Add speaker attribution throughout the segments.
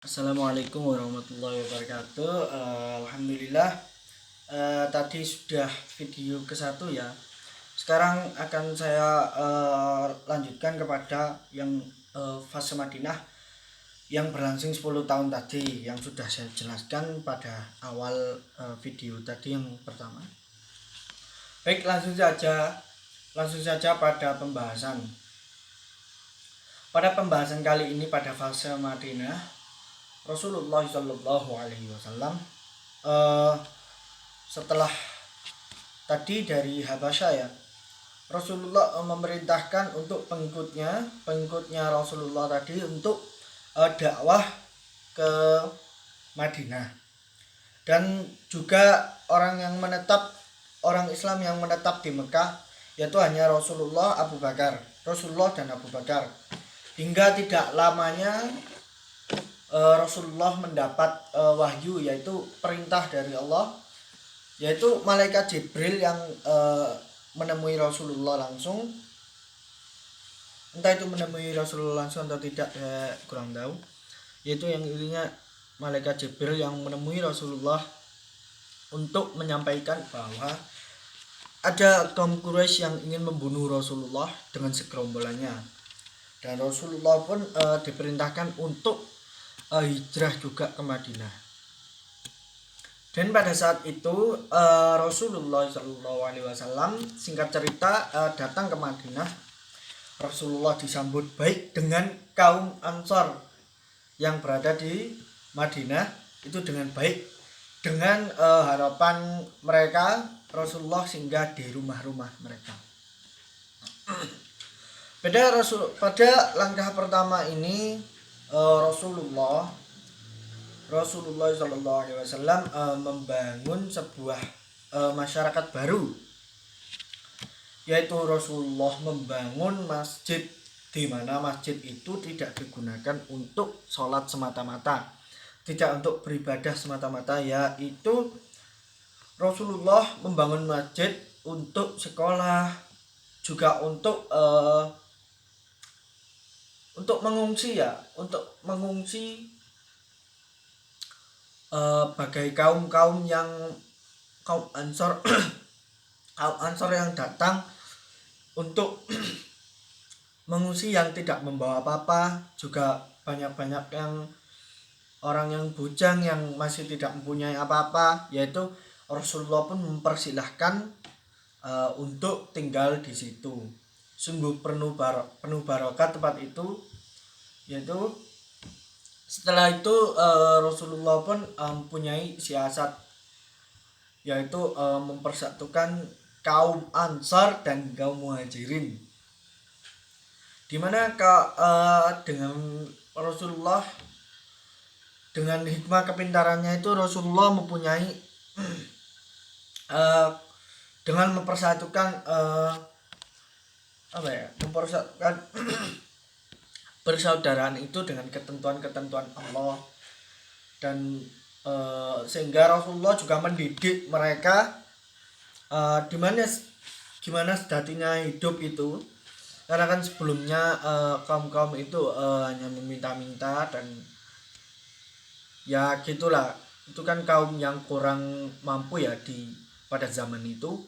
Speaker 1: Assalamualaikum warahmatullahi wabarakatuh. Alhamdulillah, tadi sudah video ke-1 ya. Sekarang akan saya lanjutkan kepada yang fase Madinah yang berlangsung 10 tahun tadi, yang sudah saya jelaskan pada awal video tadi yang pertama. Baik, langsung saja pada pembahasan. Pada pembahasan kali ini pada fase Madinah, Rasulullah Shallallahu Alaihi Wasallam setelah tadi dari Habasyah ya, Rasulullah memerintahkan untuk pengikutnya Rasulullah tadi untuk dakwah ke Madinah, dan juga orang Islam yang menetap di Mekah, yaitu hanya Rasulullah dan Abu Bakar, hingga tidak lamanya Rasulullah mendapat wahyu, yaitu perintah dari Allah, yaitu malaikat Jibril yang menemui Rasulullah langsung. Entah itu menemui Rasulullah langsung atau tidak, saya kurang tahu. Yaitu yang intinya malaikat Jibril yang menemui Rasulullah untuk menyampaikan bahwa ada kaum Quraisy yang ingin membunuh Rasulullah dengan segerombolannya, dan Rasulullah pun diperintahkan untuk hijrah juga ke Madinah. Dan pada saat itu Rasulullah Shallallahu Alaihi Wasallam, singkat cerita, datang ke Madinah. Rasulullah disambut baik dengan kaum Ansor yang berada di Madinah itu dengan baik, dengan harapan mereka Rasulullah singgah di rumah-rumah mereka. Pada langkah pertama ini Rasulullah Shallallahu Alaihi Wasallam membangun sebuah masyarakat baru, yaitu Rasulullah membangun masjid, di mana masjid itu tidak digunakan untuk sholat semata-mata, tidak untuk beribadah semata-mata, yaitu Rasulullah membangun masjid untuk sekolah, juga untuk mengungsi bagai kaum Ansor kaum Ansor yang datang untuk mengungsi, yang tidak membawa apa-apa, juga banyak yang orang yang bujang yang masih tidak mempunyai apa-apa, yaitu Rasulullah pun mempersilahkan untuk tinggal di situ. Sungguh penuh barokah tempat itu, yaitu setelah itu Rasulullah pun mempunyai siasat, yaitu mempersatukan kaum Ansar dan kaum Muhajirin, dimana dengan Rasulullah, dengan hikmah kepintarannya itu, Rasulullah mempunyai dengan mempersatukan persaudaraan itu dengan ketentuan Allah, dan sehingga Rasulullah juga mendidik mereka gimana sejatinya hidup itu, karena kan sebelumnya kaum itu hanya meminta-minta, dan ya gitulah, itu kan kaum yang kurang mampu ya pada zaman itu.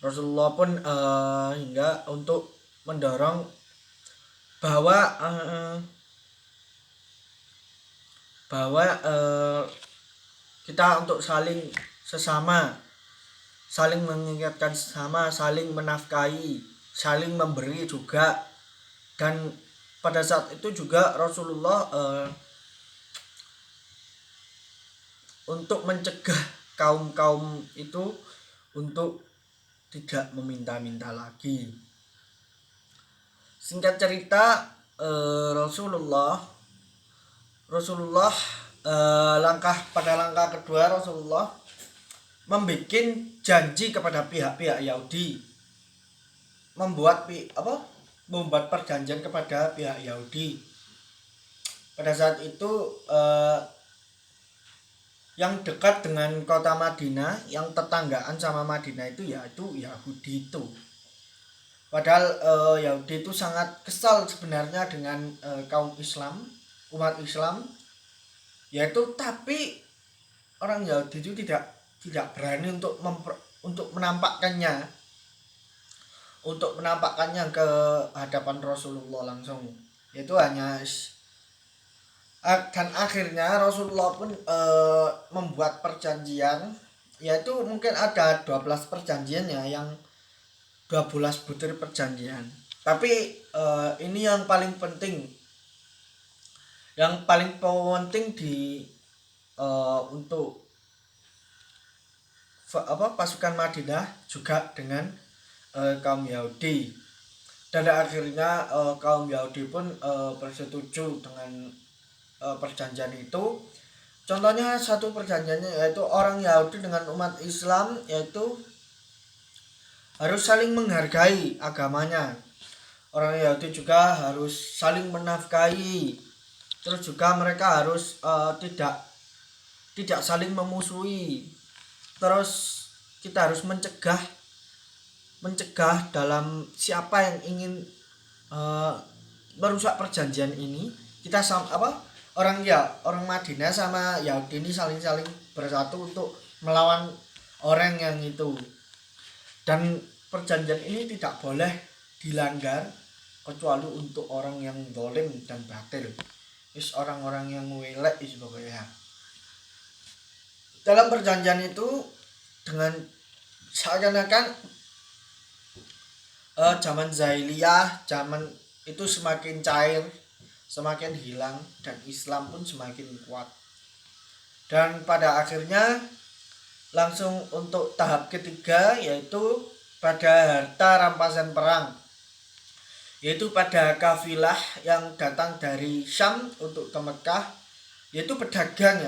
Speaker 1: Rasulullah pun hingga untuk mendorong bahwa kita untuk saling mengingatkan sesama, saling menafkahi, saling memberi juga. Dan pada saat itu juga Rasulullah untuk mencegah kaum itu untuk tidak meminta-minta lagi. Singkat cerita, Rasulullah pada langkah kedua Rasulullah membuat janji kepada pihak-pihak Yahudi, membuat perjanjian kepada pihak Yahudi. Pada saat itu yang dekat dengan kota Madinah, yang tetanggaan sama Madinah itu yaitu Yahudi itu. Padahal Yahudi itu sangat kesal sebenarnya dengan kaum Islam, umat Islam, yaitu tapi orang Yahudi itu tidak berani untuk menampakkannya ke hadapan Rasulullah langsung, yaitu hanya dan akhirnya Rasulullah pun membuat perjanjian, yaitu mungkin ada 12 perjanjiannya, yang 12 butir perjanjian. Tapi ini yang paling penting di untuk pasukan Madinah juga dengan kaum Yahudi. Dan akhirnya kaum Yahudi pun bersetuju dengan perjanjian itu. Contohnya satu perjanjiannya yaitu orang Yahudi dengan umat Islam yaitu harus saling menghargai agamanya. Orang Yahudi juga harus saling menafkahi. Terus juga mereka harus tidak saling memusuhi. Terus kita harus mencegah dalam siapa yang ingin merusak perjanjian ini. Kita orang Madinah sama Yahudi ini saling bersatu untuk melawan orang yang itu. Dan perjanjian ini tidak boleh dilanggar kecuali untuk orang yang zalim dan batil. Orang-orang yang welek pokoknya. Dalam perjanjian itu dengan seakan-akan zaman jahiliyah, zaman itu semakin cair, semakin hilang, dan Islam pun semakin kuat. Dan pada akhirnya langsung untuk tahap ketiga, yaitu pada harta rampasan perang, yaitu pada kafilah yang datang dari Syam untuk ke Mekah, yaitu pedagang,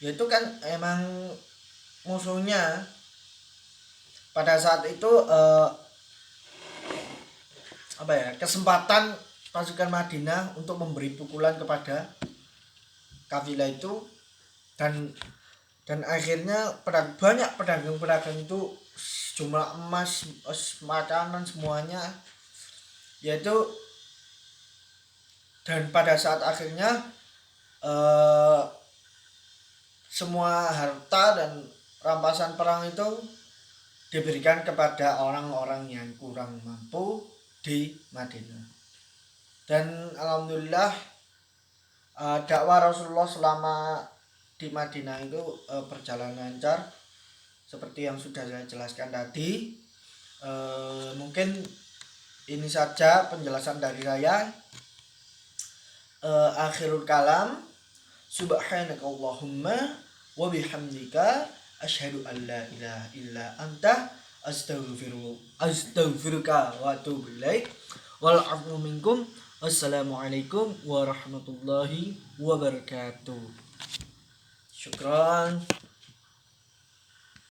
Speaker 1: yaitu kan emang musuhnya pada saat itu kesempatan pasukan Madinah untuk memberi pukulan kepada kafilah itu, dan akhirnya banyak pedagang itu jumlah emas, makanan semuanya, yaitu, dan pada saat akhirnya semua harta dan rampasan perang itu diberikan kepada orang-orang yang kurang mampu di Madinah. Dan alhamdulillah dakwah Rasulullah selama di Madinah itu berjalan lancar seperti yang sudah saya jelaskan tadi. Mungkin ini saja penjelasan dari saya. Akhirul kalam, subhanakallahumma wa bihamdika asyhadu an la ilaha illa anta astaghfiruka wa atubu ilaik. Wal afu minkum. Wassalamualaikum warahmatullahi wabarakatuh. Syukran.